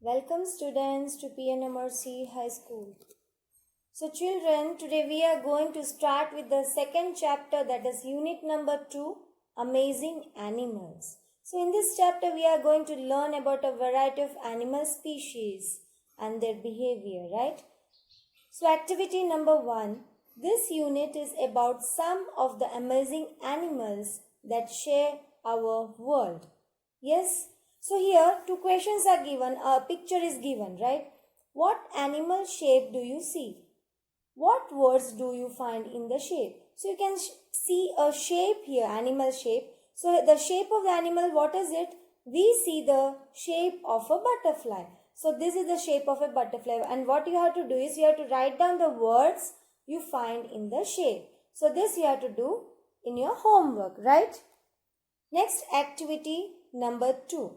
Welcome students to PNMRC High School. So children, today we are going to start with the second chapter, that is unit number 2, Amazing Animals. So in this chapter we are going to learn about a variety of animal species and their behavior, right? So activity number 1, this unit is about some of the amazing animals that share our world. Yes? So here two questions are given, a picture is given, right? What animal shape do you see? What words do you find in the shape? So you can see a shape here, animal shape. So the shape of the animal, what is it? We see the shape of a butterfly. So this is the shape of a butterfly, and what you have to do is you have to write down the words you find in the shape. So this you have to do in your homework, right? Next activity number 2.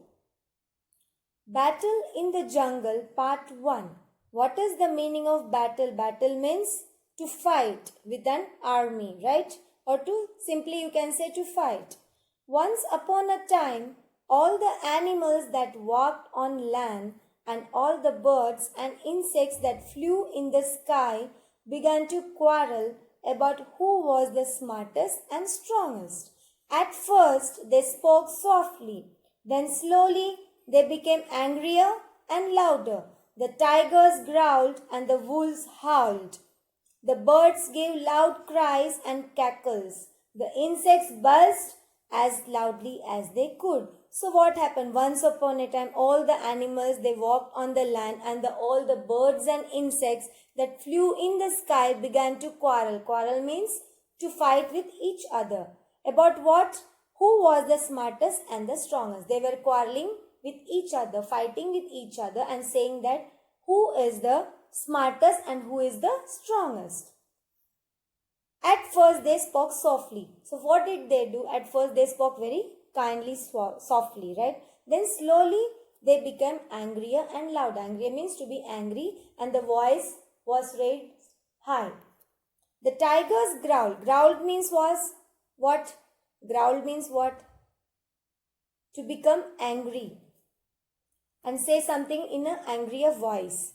Battle in the Jungle Part 1. What is the meaning of battle? Battle means to fight with an army, right? Or to simply you can say to fight. Once upon a time, all the animals that walked on land and all the birds and insects that flew in the sky began to quarrel about who was the smartest and strongest. At first, they spoke softly. Then slowly, they became angrier and louder. The tigers growled and the wolves howled. The birds gave loud cries and cackles. The insects buzzed as loudly as they could. So what happened? Once upon a time, all the animals, they walked on the land, and all the birds and insects that flew in the sky began to quarrel. Quarrel means to fight with each other. About what? Who was the smartest and the strongest? They were quarreling with each other, fighting with each other, and saying that who is the smartest and who is the strongest. At first they spoke softly. So what did they do? At first they spoke very kindly, softly, right? Then slowly they became angrier and loud. Angrier means to be angry, and the voice was raised high. The tigers growled. Growled means was what? Growled means what? To become angry and say something in an angrier voice.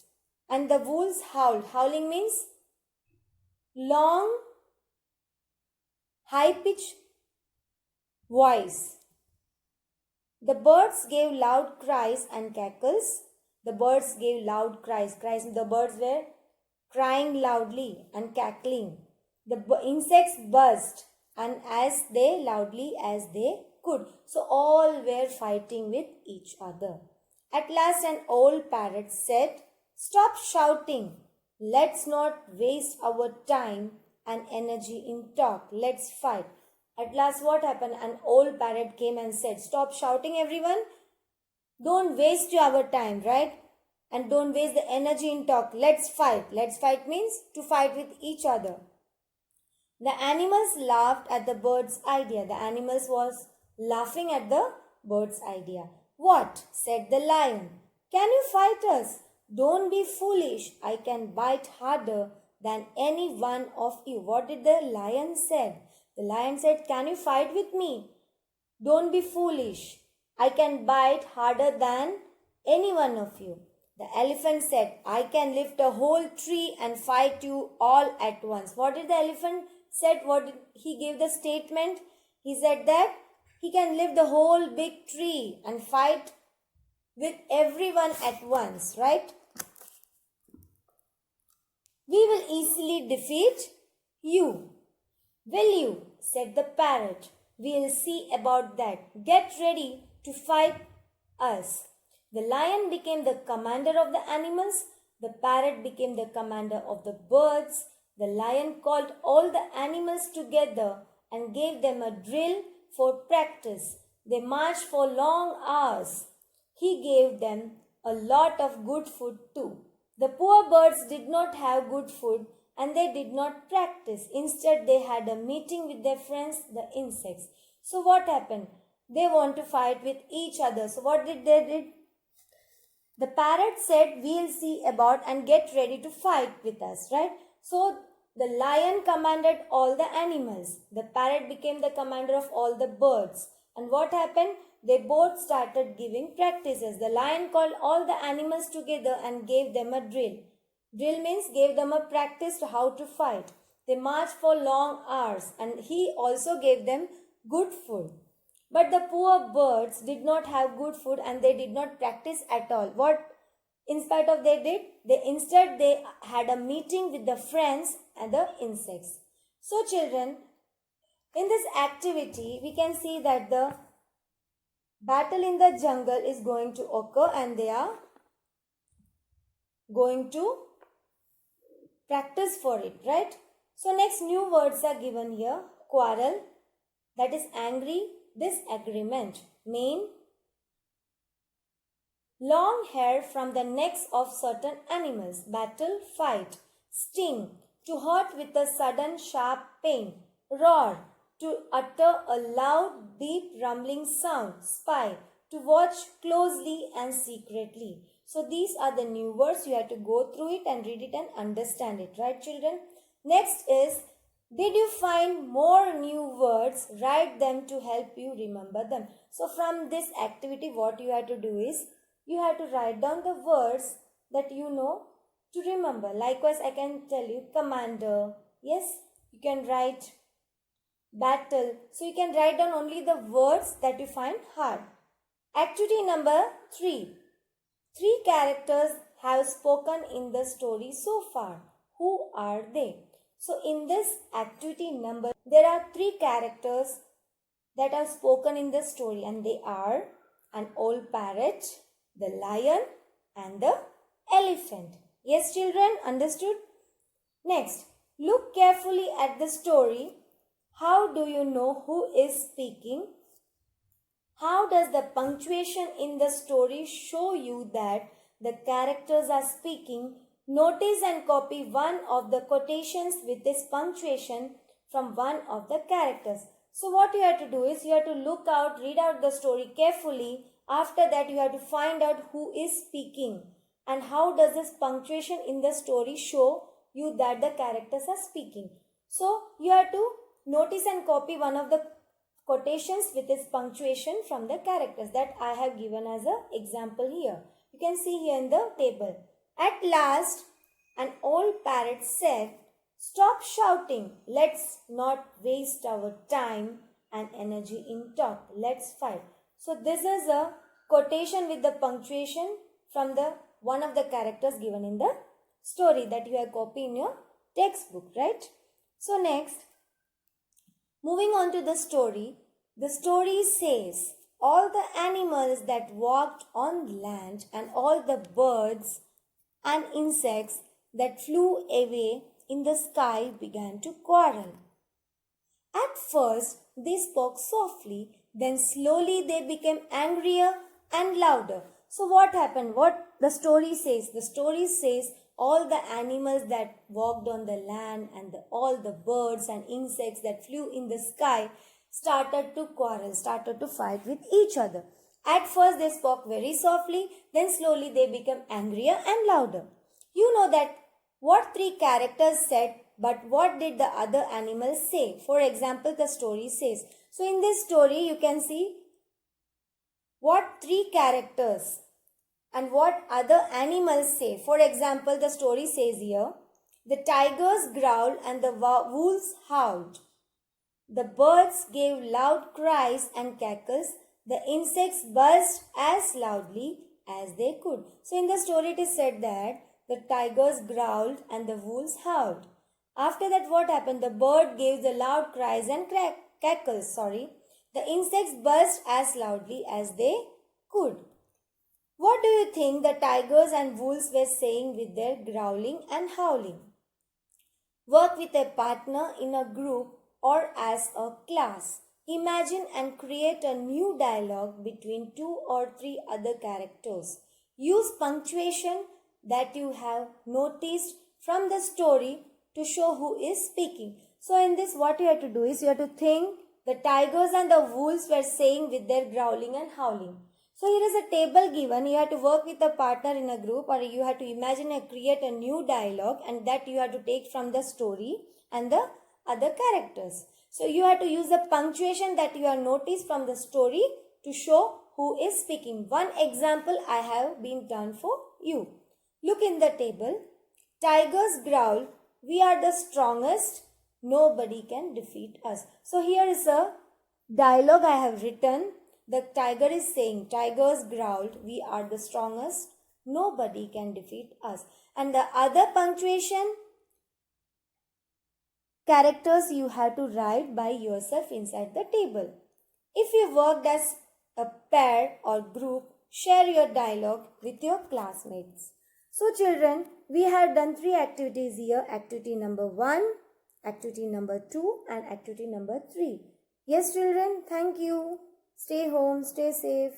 And the wolves howled. Howling means long, high-pitched voice. The birds gave loud cries and cackles. The birds gave loud cries. The birds were crying loudly and cackling. The insects buzzed and as loudly as they could. So all were fighting with each other. At last an old parrot said, "Stop shouting. Let's not waste our time and energy in talk. Let's fight." At last what happened? An old parrot came and said, "Stop shouting, everyone. Don't waste our time, right? And don't waste the energy in talk. Let's fight." Let's fight means to fight with each other. The animals laughed at the bird's idea. The animals was laughing at the bird's idea. "What?" said the lion. "Can you fight us? Don't be foolish. I can bite harder than any one of you." What did the lion said? The lion said, "Can you fight with me? Don't be foolish. I can bite harder than any one of you." The elephant said, "I can lift a whole tree and fight you all at once." What did the elephant said? What did he gave the statement? He said that he can lift the whole big tree and fight with everyone at once, right? "We will easily defeat you." "Will you?" said the parrot. "We'll see about that. Get ready to fight us." The lion became the commander of the animals. The parrot became the commander of the birds. The lion called all the animals together and gave them a drill for practice. They marched for long hours. He gave them a lot of good food too. The poor birds did not have good food and they did not practice. Instead, they had a meeting with their friends, the insects. So what happened? They want to fight with each other. So what did they do? The parrot said, "We'll see about and get ready to fight with us," right? So the lion commanded all the animals. The parrot became the commander of all the birds. And what happened? They both started giving practices. The lion called all the animals together and gave them a drill. Drill means gave them a practice to how to fight. They marched for long hours and he also gave them good food. But the poor birds did not have good food and they did not practice at all. What in spite of they did? They had a meeting with the friends and the insects. So children, in this activity, we can see that the battle in the jungle is going to occur and they are going to practice for it, right? So next new words are given here. Quarrel, that is angry, disagreement. Mane, long hair from the necks of certain animals. Battle, fight. Sting, to hurt with a sudden sharp pain. Roar, to utter a loud deep rumbling sound. Spy, to watch closely and secretly. So these are the new words. You have to go through it and read it and understand it, right children? Next is, did you find more new words? Write them to help you remember them. So from this activity, what you have to do is, you have to write down the words that you know to remember. Likewise, I can tell you commander. Yes, you can write battle. So you can write down only the words that you find hard. Activity number 3. 3 characters have spoken in the story so far. Who are they? So in this activity number, there are 3 characters that have spoken in the story and they are an old parrot, the lion and the elephant. Yes children, understood? Next, look carefully at the story. How do you know who is speaking? How does the punctuation in the story show you that the characters are speaking? Notice and copy one of the quotations with this punctuation from one of the characters. So what you have to do is, you have to look out, read out the story carefully. After that, you have to find out who is speaking and how does this punctuation in the story show you that the characters are speaking. So you have to notice and copy one of the quotations with its punctuation from the characters that I have given as an example here. You can see here in the table. At last, an old parrot said, "Stop shouting. Let's not waste our time and energy in talk. Let's fight." So this is a quotation with the punctuation from the one of the characters given in the story that you have copied in your textbook, right? So next, moving on to the story says, all the animals that walked on land and all the birds and insects that flew away in the sky began to quarrel. At first, they spoke softly, then slowly they became angrier and louder. So what happened? What the story says? The story says all the animals that walked on the land and all the birds and insects that flew in the sky started to quarrel, started to fight with each other. At first they spoke very softly, then slowly they became angrier and louder. You know that what 3 characters said, but what did the other animals say? For example, the story says. So in this story, you can see what 3 characters and what other animals say. For example, the story says here, the tigers growled and the wolves howled. The birds gave loud cries and cackles. The insects buzzed as loudly as they could. So in the story it is said that the tigers growled and the wolves howled. After that, what happened? The bird gave the loud cries and cackles. The insects buzzed as loudly as they could. What do you think the tigers and wolves were saying with their growling and howling? Work with a partner in a group or as a class. Imagine and create a new dialogue between 2 or 3 other characters. Use punctuation that you have noticed from the story to show who is speaking. So in this, what you have to do is, you have to think the tigers and the wolves were saying with their growling and howling. So here is a table given. You have to work with a partner in a group, or you have to imagine and create a new dialogue, and that you have to take from the story and the other characters. So you have to use the punctuation that you have noticed from the story to show who is speaking. One example I have been done for you. Look in the table. Tigers growl, we are the strongest, nobody can defeat us. So here is a dialogue I have written. The tiger is saying, tigers growled, we are the strongest, nobody can defeat us. And the other punctuation characters you have to write by yourself inside the table. If you worked as a pair or group, share your dialogue with your classmates. So children, we have done 3 activities here. Activity number 1, activity number 2 and activity number 3. Yes children, thank you. Stay home, stay safe.